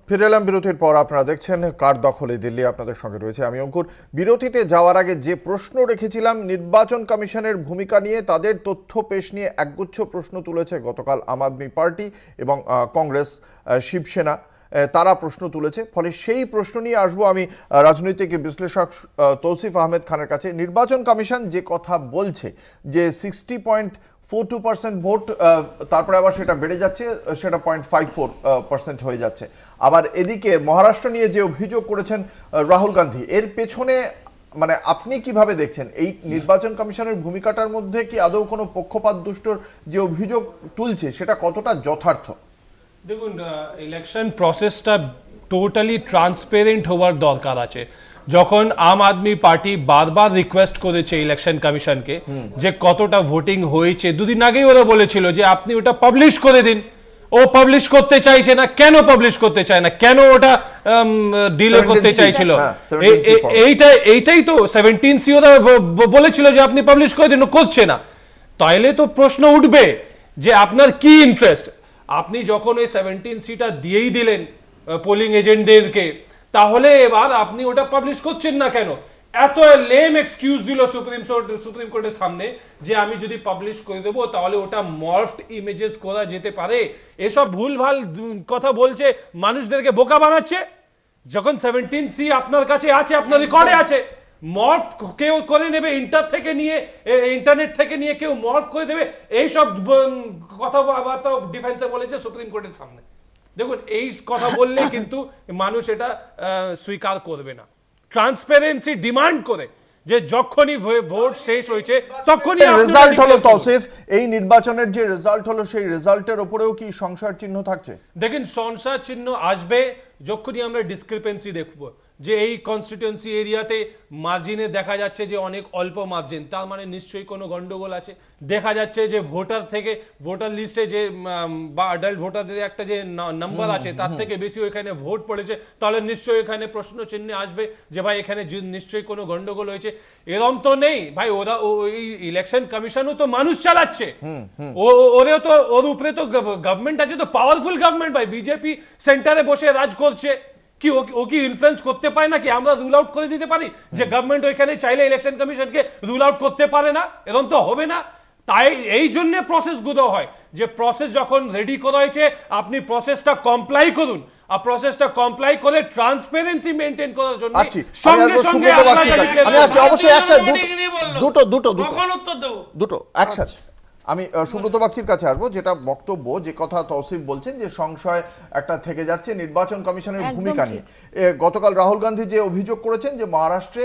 ফিরে এলাম বিরতির পর। আপনারা দেখছেন কার দখলে দিল্লি, আপনাদের সঙ্গে রয়েছে আমি অঙ্কুর। বিরতিতে যাওয়ার আগে যে প্রশ্ন রেখেছিলাম নির্বাচন কমিশনের ভূমিকা নিয়ে, তাদের তথ্য পেশ নিয়ে একগুচ্ছ প্রশ্ন তুলেছে গতকাল আম আদমি পার্টি এবং কংগ্রেস, শিবসেনা তারা প্রশ্ন তুলেছে। ফলে সেই প্রশ্ন নিয়ে আসবো আমি রাজনৈতিক বিশ্লেষক তৌসিফ আহমেদ খানের কাছে। নির্বাচন কমিশন যে কথা বলছে যে 60.42% ভোট, তারপরে আবার সেটা বেড়ে যাচ্ছে, সেটা 0.54% হয়ে যাচ্ছে। আবার এদিকে মহারাষ্ট্র নিয়ে যে অভিযোগ করেছেন রাহুল গান্ধী, এর পেছনে মানে আপনি কিভাবে দেখছেন এই নির্বাচন কমিশনের ভূমিকাটার মধ্যে কি আদৌ কোনো পক্ষপাত দুষ্টর যে অভিযোগ তুলছে সেটা কতটা যথার্থ? দেখুন, ইলেকশন প্রসেসটা টোটালি ট্রান্সপারেন্ট হওয়ার দরকার আছে। যখন আম আদমি পার্টি বারবার রিকোয়েস্ট করেছে ইলেকশন কমিশনকে যে কতটা ভোটিং হয়েছে, দুদিন আগেই ওরা বলেছিল যে আপনি ওটা পাবলিশ করে দিন। ও পাবলিশ করতে চাইছে না, কেন পাবলিশ করতে চায় না, কেন ওটা ডিলে করতে চাইছিল? এইটাই তো 17C ওরা বলেছিল যে আপনি পাবলিশ করে দিন, করছে না। তাইলে তো প্রশ্ন উঠবে যে আপনার কি ইন্টারেস্ট। আপনি যখন ওই 17Cটা দিয়েই দিলেন পোলিং এজেন্টদেরকে, তাহলে এবার আপনি ওটা পাবলিশ করছেন না কেন? এত লেম এক্সকিউজ দিল সুপ্রিম কোর্টের সামনে যে আমি যদি পাবলিশ করে দেবো তাহলে ওটা মর্ফড ইমেজেস করা যেতে পারে। এসব ভুলভাল কথা বলছে, মানুষদেরকে বোকা বানাচ্ছে। যখন 17C আপনার কাছে আছে, আপনার রেকর্ডে আছে, মর্ফ কেউ করে নেবে, ইন্টারনেট থেকে নিয়ে কেউ মর্ফ করে দেবে, এইসব কথাবার্তা ডিফেন্সে বলেছে সুপ্রিম কোর্টের সামনে। দেখুন, এই কথা বললে কিন্তু মানুষ এটা স্বীকার করবে না। ট্রান্সপারেন্সি ডিমান্ড করে যে যখনই ভোট শেষ হয়েছে তখনই রেজাল্ট হলো। তৌসিফ, এই নির্বাচনের যে রেজাল্ট হলো সেই রেজাল্টের উপরেও কি সংশয়ের চিহ্ন থাকছে? দেখেন, সংশয়ের চিহ্ন আসবে যখনই আমরা ডিসক্রিপেন্সি দেখব যে এই কনস্টিটিউয়েন্সি এরিয়াতে মার্জিনে দেখা যাচ্ছে যে অনেক অল্প মার্জিন, তার মানে নিশ্চয়ই কোনো গন্ডগোল আছে। দেখা যাচ্ছে যে ভোটার লিস্টে যে বা অ্যাডাল্ট ভোটারদের একটা যে নাম্বার আছে তার থেকে বেশি ওইখানে ভোট পড়েছে, তাহলে নিশ্চয়ই এখানে প্রশ্ন চিহ্ন আসবে যে ভাই এখানে নিশ্চয়ই কোনো গন্ডগোল হয়েছে। এরম তো নেই ভাই, ওরা ওই ইলেকশন কমিশনও তো মানুষ চালাচ্ছে, ওরেও তো ওর উপরে তো গভর্নমেন্ট আছে, তো পাওয়ারফুল গভর্নমেন্ট ভাই। বিজেপি সেন্টারে বসে রাজ করছে, কি ও কি ইনফ্লুয়েন্স করতে পারে নাকি? আমরা রুল আউট করে দিতে পারি যে গভর্নমেন্ট ওইখানে চাইলে ইলেকশন কমিশনকে রুল আউট করতে পারে না? এরকম তো হবে না। তাই এই জন্য প্রসেস গুলো হয় যে প্রসেস যখন রেডি করা হয়েছে আপনি প্রসেসটা কমপ্লাই করুন, আর প্রসেসটা কমপ্লাই করে ট্রান্সপারেন্সি মেইনটেইন করার জন্য সঙ্গে সঙ্গে আমি অবশ্যই একসাথে দুটো একসাথে আমি সুব্রত বাগচির কাছে আসবো। যেটা বক্তব্য, যে কথা তৌসিফ বলছেন যে সংশয় একটা থেকে যাচ্ছে নির্বাচন কমিশনের ভূমিকা নিয়ে। গতকাল রাহুল গান্ধী যে অভিযোগ করেছেন যে মহারাষ্ট্রে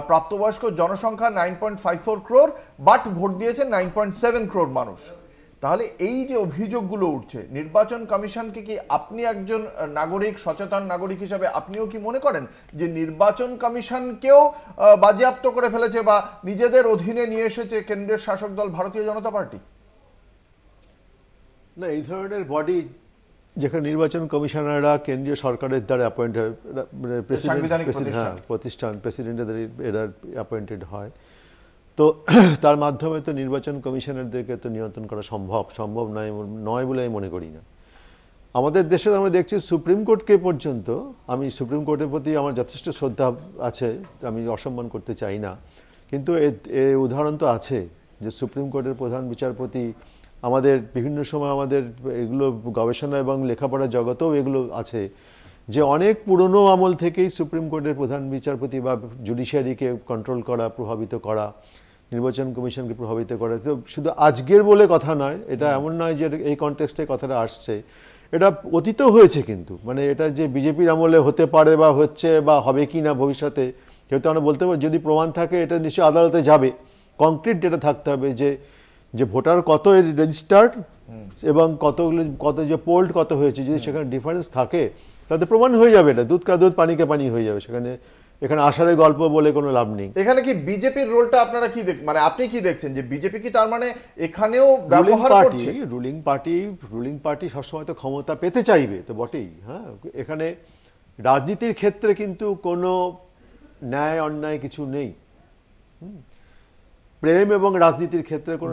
প্রাপ্তবয়স্ক জনসংখ্যা 9.54 ক্রোর, বাট ভোট দিয়েছেন 9.7 ক্রোর মানুষ। তাহলে এই যে অভিযোগগুলো উঠছে, নির্বাচন কমিশনকে কি আপনি একজন নাগরিক, সচেতন নাগরিক হিসাবে আপনিও কি মনে করেন যে নির্বাচন কমিশনকেও বাজেয়াপ্ত করে ফেলেছে বা নিজেদের অধীনে নিয়ে এসেছে কেন্দ্রের শাসক দল ভারতীয় জনতা পার্টি? না, এই ধরনের বডি যেখানে নির্বাচন কমিশনাররা কেন্দ্রীয় সরকারের দ্বারা অ্যাপয়েন্টেড, মানে প্রতিষ্ঠান প্রেসিডেন্টের এরা অ্যাপয়েন্টেড হয়, তো তার মাধ্যমে তো নির্বাচন কমিশনারদেরকে তো নিয়ন্ত্রণ করা সম্ভব নয় বলে আমি মনে করি না। আমাদের দেশে আমরা দেখছি সুপ্রিম কোর্টকে পর্যন্ত, আমি সুপ্রিম কোর্টের প্রতি আমার যথেষ্ট শ্রদ্ধা আছে, আমি অসম্মান করতে চাই না, কিন্তু এ উদাহরণ তো আছে যে সুপ্রিম কোর্টের প্রধান বিচারপতি, আমাদের বিভিন্ন সময় আমাদের এগুলো গবেষণা এবং লেখাপড়ার জগতেও এগুলো আছে যে অনেক পুরনো আমল থেকেই সুপ্রিম কোর্টের প্রধান বিচারপতি বা জুডিশিয়ারিকে কন্ট্রোল করা, প্রভাবিত করা, নির্বাচন কমিশনকে প্রভাবিত করা। তো শুধু আজকের বলে কথা নয়, এটা এমন নয় যে এই কনটেক্সটে কথাটা আসছে, এটা অতীতেও হয়েছে। কিন্তু মানে এটা যে বিজেপির আমলে হতে পারে বা হচ্ছে বা হবে কি না ভবিষ্যতে, যেহেতু আমরা বলতে পারি, যদি প্রমাণ থাকে এটা নিশ্চয়ই আদালতে যাবে, কংক্রিট ডেটা থাকতে হবে যে ভোটার কত রেজিস্টার্ড এবং কত যে পোল্ড কত হয়েছে, যদি সেখানে ডিফারেন্স থাকে তাতে প্রমাণ হয়ে যাবে। এটা দুধ কা দুধ পানি কা পানি হয়ে যাবে। এখানে আষাঢ়ে গল্প বলে কোনো লাভ নেই। এখানে কি বিজেপির রোলটা আপনারা কি মানে আপনি কি দেখছেন যে বিজেপি কি তার মানে এখানেও ব্যবহার করছে? রুলিং পার্টি সবসময় তো ক্ষমতা পেতে চাইবে, তো বটেই। হ্যাঁ, এখানে রাজনীতির ক্ষেত্রে কিন্তু কোনো ন্যায় অন্যায় কিছু নেই। প্রেম এবং রাজনীতির ক্ষেত্রে কোনো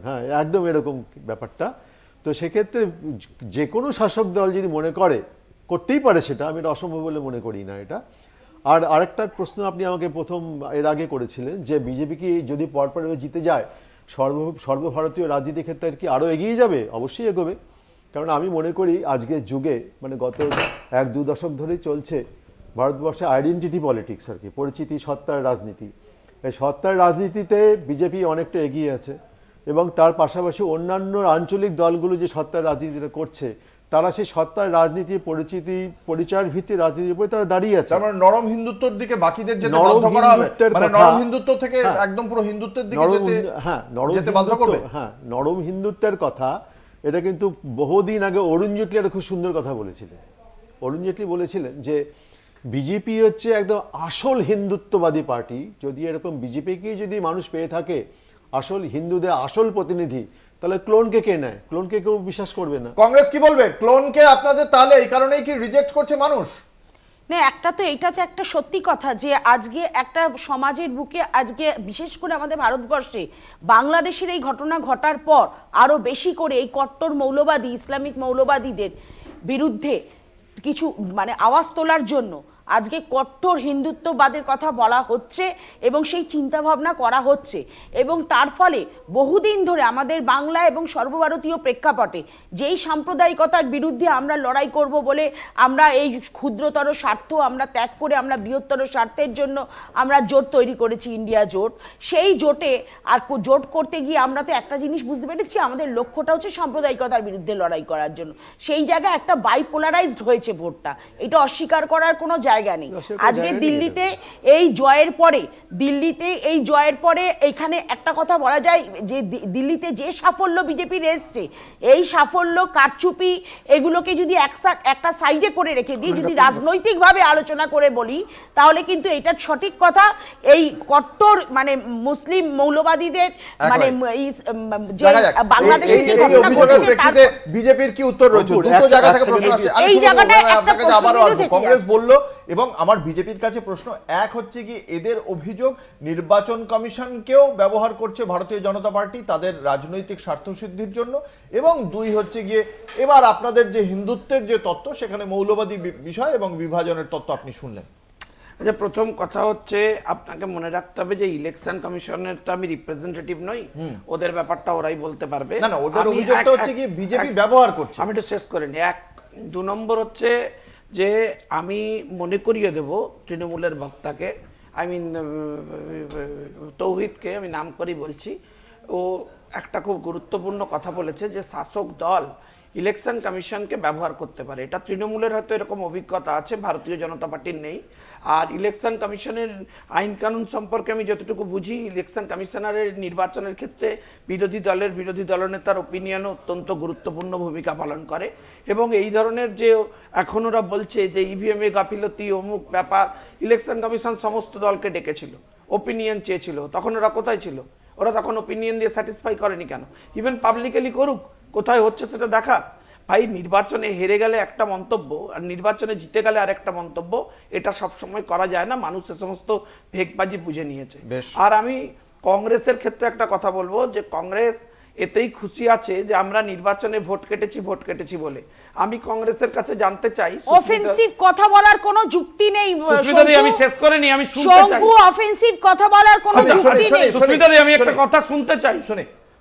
হ্যাঁ, একদম এরকম ব্যাপারটা। তো সেক্ষেত্রে যে কোনো শাসক দল যদি মনে করে, করতেই পারে, সেটা আমি এটা অসম্ভব বলে মনে করি না এটা। আর আরেকটা প্রশ্ন আপনি আমাকে প্রথম এর আগে করেছিলেন যে বিজেপি কি যদি পরপর জিতে যায় সর্বভারতীয় রাজনীতির ক্ষেত্রে কি আরও এগিয়ে যাবে? অবশ্যই এগোবে। কারণ আমি মনে করি আজকের যুগে, মানে গত 1-2 দশক ধরেই চলছে ভারতবর্ষে আইডেন্টিটি পলিটিক্স আর কি, পরিচিতি সত্তার রাজনীতি। এই সত্তার রাজনীতিতে বিজেপি অনেকটা এগিয়ে আছে এবং তার পাশাপাশি অন্যান্য আঞ্চলিক দলগুলো যে সত্তার রাজনীতিটা করছে তারা সেই সত্তার রাজনীতি, পরিচিতি, পরিচয়ের ভিত্তিক রাজনীতির উপরে তারা দাঁড়িয়ে আছে। মানে নরম হিন্দুত্বর দিকে বাকিদের যেতে বাধ্য করা হবে, মানে নরম হিন্দুত্ব থেকে একদম পুরো হিন্দুত্বের দিকে যেতে বাধ্য করবে। হ্যাঁ, নরম হিন্দুত্বের কথা এটা কিন্তু বহুদিন আগে অরুণ জেটলি একটা খুব সুন্দর কথা বলেছিলেন। অরুণ জেটলি বলেছিলেন যে বিজেপি হচ্ছে একদম আসল হিন্দুত্ববাদী পার্টি। যদি এরকম বিজেপিকে যদি মানুষ পেয়ে থাকে আসল হিন্দুদের আসল প্রতিনিধি, তাহলে ক্লোনকে কে নেয়? ক্লোনকে কেউ বিশ্বাস করবে না। কংগ্রেস কি বলবে? ক্লোনকে আপনাদের তাহলে এই কারণেই কি রিজেক্ট করছে মানুষ? না, একটা তো এইটাতে একটা সত্যি কথা যে আজকে একটা সমাজের বুকে আজকে বিশেষ করে আমাদের ভারতবর্ষে বাংলাদেশের এই ঘটনা ঘটার পর আরো বেশি করে এই কট্টর মৌলবাদী ইসলামিক মৌলবাদীদের বিরুদ্ধে কিছু মানে আওয়াজ তোলার জন্য আজকে কট্টর হিন্দুত্ববাদের কথা বলা হচ্ছে এবং সেই চিন্তাভাবনা করা হচ্ছে এবং তার ফলে বহুদিন ধরে আমাদের বাংলা এবং সর্বভারতীয় প্রেক্ষাপটে যেই সাম্প্রদায়িকতার বিরুদ্ধে আমরা লড়াই করব বলে আমরা এই ক্ষুদ্রতর স্বার্থ আমরা ত্যাগ করে আমরা বৃহত্তর স্বার্থের জন্য আমরা জোট তৈরি করেছি, ইন্ডিয়া জোট। সেই জোটে আর জোট করতে গিয়ে আমরা তো একটা জিনিস বুঝতে পেরেছি, আমাদের লক্ষ্যটা হচ্ছে সাম্প্রদায়িকতার বিরুদ্ধে লড়াই করার জন্য। সেই জায়গায় একটা বাইপোলারাইজড হয়েছে ভোটটা, এটা অস্বীকার করার কোনো জায়গা নেই। আজকে দিল্লিতে এই জয়ের পরে এখানে একটা কথা বলা যায় যে দিল্লিতে যে সাফল্য বিজেপির এসছে, এই সাফল্য কারচুপি এগুলোকে যদি একটা সাইডে করে রেখে দিই, যদি রাজনৈতিকভাবে আলোচনা করে বলি, তাহলে কিন্তু এটার সঠিক কথা এই কট্টর মানে মুসলিম মৌলবাদীদের মানে বাংলাদেশের বিজেপির কি উত্তর রয়েছে? দুটো জায়গা থেকে প্রশ্ন আসছে, এই জায়গাটায় আপনার কাছে আবারও আসবো। কংগ্রেস বলল এবং আমার বিজেপির কাছে প্রশ্ন, এক হচ্ছে কি এদের অভিযোগ নির্বাচন কমিশনকেও ব্যবহার করছে ভারতীয় জনতা পার্টি তাদের রাজনৈতিক স্বার্থসিদ্ধির জন্য, এবং দুই হচ্ছে গিয়ে এবার আপনাদের যে হিন্দুত্বের যে তত্ত্ব সেখানে মৌলবাদী বিষয় এবং বিভাজনের তত্ত্ব আপনি শুনলেন। আচ্ছা, প্রথম কথা হচ্ছে আপনাকে মনে রাখতে হবে যে ইলেকশন কমিশনের তো আমি রিপ্রেজেন্টেটিভ নই, ওদের ব্যাপারটা ওরাই বলতে পারবে। না না, ওদের অভিযোগটা হচ্ছে কি বিজেপি ব্যবহার করছে। আমি এটা শেষ করে নি। 2 নম্বর হচ্ছে যে আমি মনে করিয়ে দেব তৃণমূলের বক্তাকে, তৌহিদকে আমি নাম করেই বলছি, ও একটা খুব গুরুত্বপূর্ণ কথা বলেছে যে শাসক দল ইলেকশন কমিশনকে ব্যবহার করতে পারে। এটা তৃণমূলের হয়তো এরকম অভিজ্ঞতা আছে, ভারতীয় জনতা পার্টির নেই। আর ইলেকশন কমিশনের আইন কানুন সম্পর্কে আমি যতটুকু বুঝি, ইলেকশন কমিশনারের নির্বাচনের ক্ষেত্রে বিরোধী দলনেতার ওপিনিয়নও অত্যন্ত গুরুত্বপূর্ণ ভূমিকা পালন করে। এবং এই ধরনের যে এখন ওরা বলছে যে ইভিএমে গাফিলতি অমুক ব্যাপার, ইলেকশন কমিশন সমস্ত দলকে ডেকেছিল, ওপিনিয়ন চেয়েছিল, তখন ওরা কোথায় ছিল? ওরা তখন ওপিনিয়ন দিয়ে স্যাটিসফাই করেনি কেন? ইভেন পাবলিকলি করুক, কোথায় হচ্ছে সেটা দেখা। ভাই, নির্বাচনে হেরে গেলে একটা মন্তব্য আর নির্বাচনে জিতে গেলে আরেকটা মন্তব্য, এটা সবসময় করা যায় না। মানুষ এ সমস্ত ভেকবাজি বুঝে নিয়েছে। আর আমি কংগ্রেসের ক্ষেত্রে একটা কথা বলবো যে কংগ্রেস এতেই খুশি আছে যে আমরা নির্বাচনে ভোট কেটেছি বলে। আমি কংগ্রেসের কাছে জানতে চাই, অফেন্সিভ কথা বলার কোনো যুক্তি নেই। সুস্মিতাদি, আমি শেষ করে নি, আমি শুনতে চাই। অফেন্সিভ কথা বলার কোনো যুক্তি নেই। সুস্মিতাদি, আমি একটা কথা শুনতে চাই।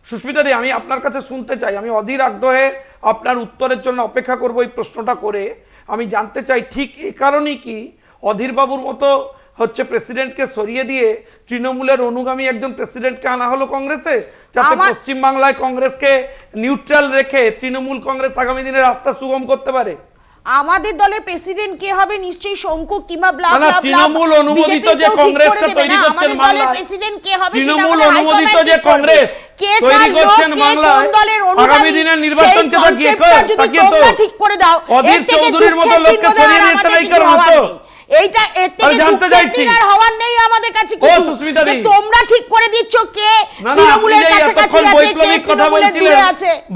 সুস্মিতাদি, আমি আপনার কাছে শুনতে চাই। আমি অধীর আগ্রহে আপনার উত্তরের জন্য অপেক্ষা করব। এই প্রশ্নটা করে আমি জানতে চাই, ঠিক এ কারণেই কি অধীর বাবুর মতো হচ্ছে প্রেসিডেন্টকে সরিয়ে দিয়ে তৃণমূলের অনুগামী একজন প্রেসিডেন্টকে আনা হলো কংগ্রেসে, যাতে পশ্চিমবাংলায় কংগ্রেসকে নিউট্রাল রেখে তৃণমূল কংগ্রেস আগামী দিনে রাস্তা সুগম করতে পারে? আমাদের দলের প্রেসিডেন্ট কে হবে নিশ্চয়ই শঙ্কু কিংবা ব্লা ব্লা ব্লা। তৃণমূল অনুমোদিত যে কংগ্রেসটা তৈরি করছেন বাংলায়, প্রেসিডেন্ট কে হবে? তৃণমূল অনুমোদিত যে কংগ্রেস তৈরি করছেন বাংলায়, আগামী দিনের নির্বাচনকে তাকিয়ে তো ঠিক করে দাও। অধীর চৌধুরীর মতো লোককে সরিয়ে দিয়েছেন এই কারণে তো। এইটা এতে জানতে চাইছি আর হওয়ার নেই আমাদের কাছে কি? ও সুস্মিতাদি, তোমরা ঠিক করে দিচ্ছ কে তৃণমূলের কাছাকাছি আছে, বৈপ্লবিক কথা বলছিলেন।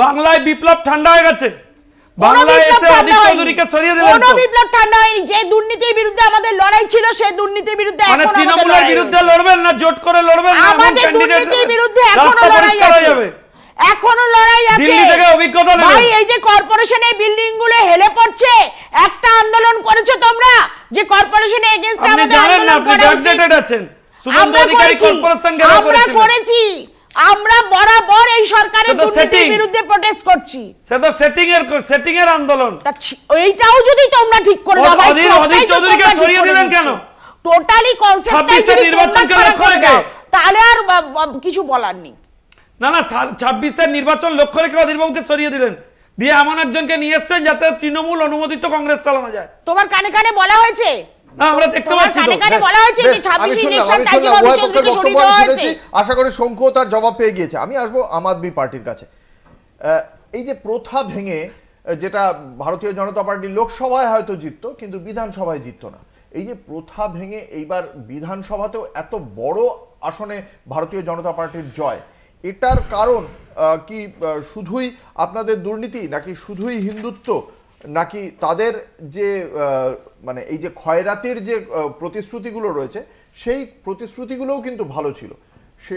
বাংলায় বিপ্লব ঠান্ডা হয়ে গেছে, বাংলায় এসে অধীর চৌধুরীকে সরিয়ে দিলেন। কোনো বিপ্লব ঠান্ডা হয়নি। যে দুর্নীতির বিরুদ্ধে আমাদের লড়াই ছিল, সেই দুর্নীতির বিরুদ্ধে মানে তৃণমূলের বিরুদ্ধে লড়বেন না জোট করে লড়বেন না? আমাদের দুর্নীতির বিরুদ্ধে এখনো লড়াই আছে। এখনো লড়াই আছে। দিল্লি থেকে অভিজ্ঞতা নেবেন। ভাই এই যে কর্পোরেশনের বিল্ডিং গুলো হেলে পড়ছে, একটা আন্দোলন করেছো তোমরা যে কর্পোরেশনের এগেইনস্ট আপনি আমাদের জানেন না, আন্দোলন আপনি করা উচিত। ডেডিকেটেড আছেন। শুভেন্দু আমরা অধিকারী করেছি, কর্পোরেশন গেলে আমরা করেছি, আমরা বরাবর এই সরকারের সেটা দুর্নীতির setting। বিরুদ্ধে প্রটেস্ট করছি। সে তো সেটিং এর আন্দোলন। এইটাও যদি তোমরা ঠিক করে দাও ভাই, অধীর চৌধুরীকে সরিয়ে দিলেন কেন? টোটালি কনসেপ্টটাই 26 এর যদি নির্বাচনকে তোমরা লক্ষ্য করে রেখে। দাও, তাহলে আর কিছু বলার নেই। না 26 এর নির্বাচন লক্ষ্য রেখে অধীরবাবুকে সরিয়ে দিলেন, দিয়ে এমন একজনকে নিয়ে এসেছেন যাতে তৃণমূল অনুমোদিত কংগ্রেস চালানো যায়। তোমার কানে কানে বলা হয়েছে, না আমরা দেখতে তোমার পাচ্ছি তো। কানে কানে বলা হয়েছে যে 26 ইলেকশন টাইমে উভয় পক্ষের বক্তব্য আমি শুনেছি, আশা করি শঙ্কু তার জবাব পেয়ে গিয়েছে। আমি আসবো আম আদমি পার্টির কাছে। এই যে প্রথা ভেঙে, যেটা ভারতীয় জনতা পার্টি লোকসভায় হয়তো জিততো কিন্তু বিধানসভায় জিততো না, এই যে প্রথা ভেঙে এইবার বিধানসভাতেও এত বড় আসনে ভারতীয় জনতা পার্টির জয়, এটার কারণ কি শুধুই আপনাদের দুর্নীতি, নাকি শুধুই হিন্দুত্ব, নাকি তাদের যে মানে এই যে খয়রাতির যে প্রতিশ্রুতিগুলো রয়েছে সেই প্রতিশ্রুতিগুলোও কিন্তু ভালো ছিল? সে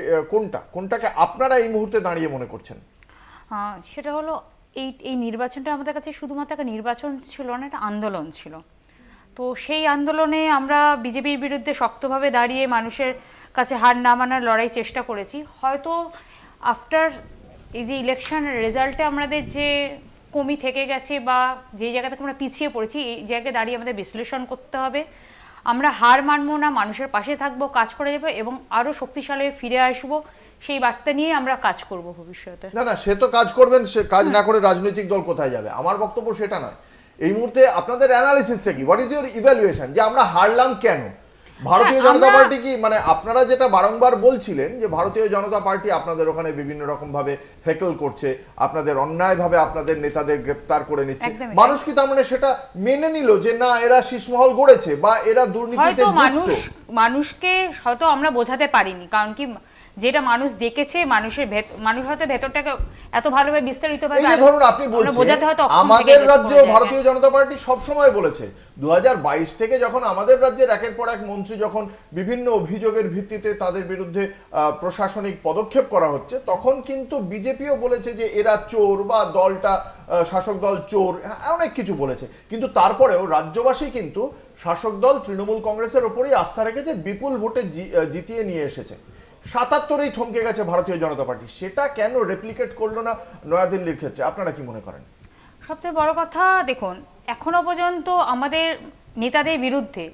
কোনটাকে আপনারা এই মুহূর্তে দাঁড়িয়ে মনে করছেন? সেটা হলো এই নির্বাচনটা আমাদের কাছে শুধুমাত্র একটা নির্বাচন ছিল না, একটা আন্দোলন ছিল। তো সেই আন্দোলনে আমরা বিজেপির বিরুদ্ধে শক্তভাবে দাঁড়িয়ে মানুষের কাছে হার না মানার লড়াই চেষ্টা করেছি। হয়তো আফটার এই যে ইলেকশন রেজাল্টে আমাদের যে কমি থেকে গেছে বা যে জায়গা থেকে আমরা পিছিয়ে পড়েছি, এই জায়গায় দাঁড়িয়ে আমাদের বিশ্লেষণ করতে হবে। আমরা হার মানবো না, মানুষের পাশে থাকবো, কাজ করে যাবো এবং আরও শক্তিশালী ফিরে আসবো, সেই বার্তা নিয়ে আমরা কাজ করব ভবিষ্যতে। না সে তো কাজ করবেন, সে কাজ না করে রাজনৈতিক দল কোথায় যাবে? আমার বক্তব্য সেটা নয়। এই মুহূর্তে আপনাদের অ্যানালিসিসটা কি? হোয়াট ইজ ইউর ইভ্যালুয়েশন যে আমরা হারলাম কেন? ভারতীয় জনতা পার্টি কি, মানে আপনারা যেটা বারংবার বলছিলেন যে ভারতীয় জনতা পার্টি আপনাদের ওখানে বিভিন্ন রকম ভাবে হেকল করছে, আপনাদের অন্যায়ভাবে আপনাদের নেতাদের গ্রেফতার করে নিচ্ছে, মানুষ কি তার মানে সেটা মেনে নিল যে না এরা শীষমহল গড়েছে বা এরা দুর্নীতিতে যুক্ত? মানুষকে হয়তো আমরা বোঝাতে পারিনি, কারণ কি যেটা মানুষ দেখেছে, মানুষ হয়তো ভেতরটাকে এত ভালোভাবে বিস্তারিতভাবে এই যে ধরুন আপনি বলছেন আমাদের রাজ্যে ভারতীয় জনতা পার্টি সব সময় বলেছে 2022 থেকে যখন আমাদের রাজ্যের একের পর এক মন্ত্রী যখন বিভিন্ন অভিযোগের ভিত্তিতে তাদের বিরুদ্ধে প্রশাসনিক পদক্ষেপ করা হচ্ছে, তখন কিন্তু বিজেপিও বলেছে যে এরা চোর বা দলটা শাসক দল চোর, অনেক কিছু বলেছে। কিন্তু তারপরেও রাজ্যবাসী কিন্তু শাসক দল তৃণমূল কংগ্রেসের উপরেই আস্থা রেখেছে, বিপুল ভোটে জিতিয়ে নিয়ে এসেছে। 77-এই থমকে গেছে ভারতীয় জনতা পার্টি, সেটা কেন রেপ্লিকেট করলো না নয়াদিল্লির ক্ষেত্রে? আপনারা কি মনে করেন? সবচেয়ে বড় কথা দেখুন, এখনো পর্যন্ত আমাদের নেতাদের বিরুদ্ধে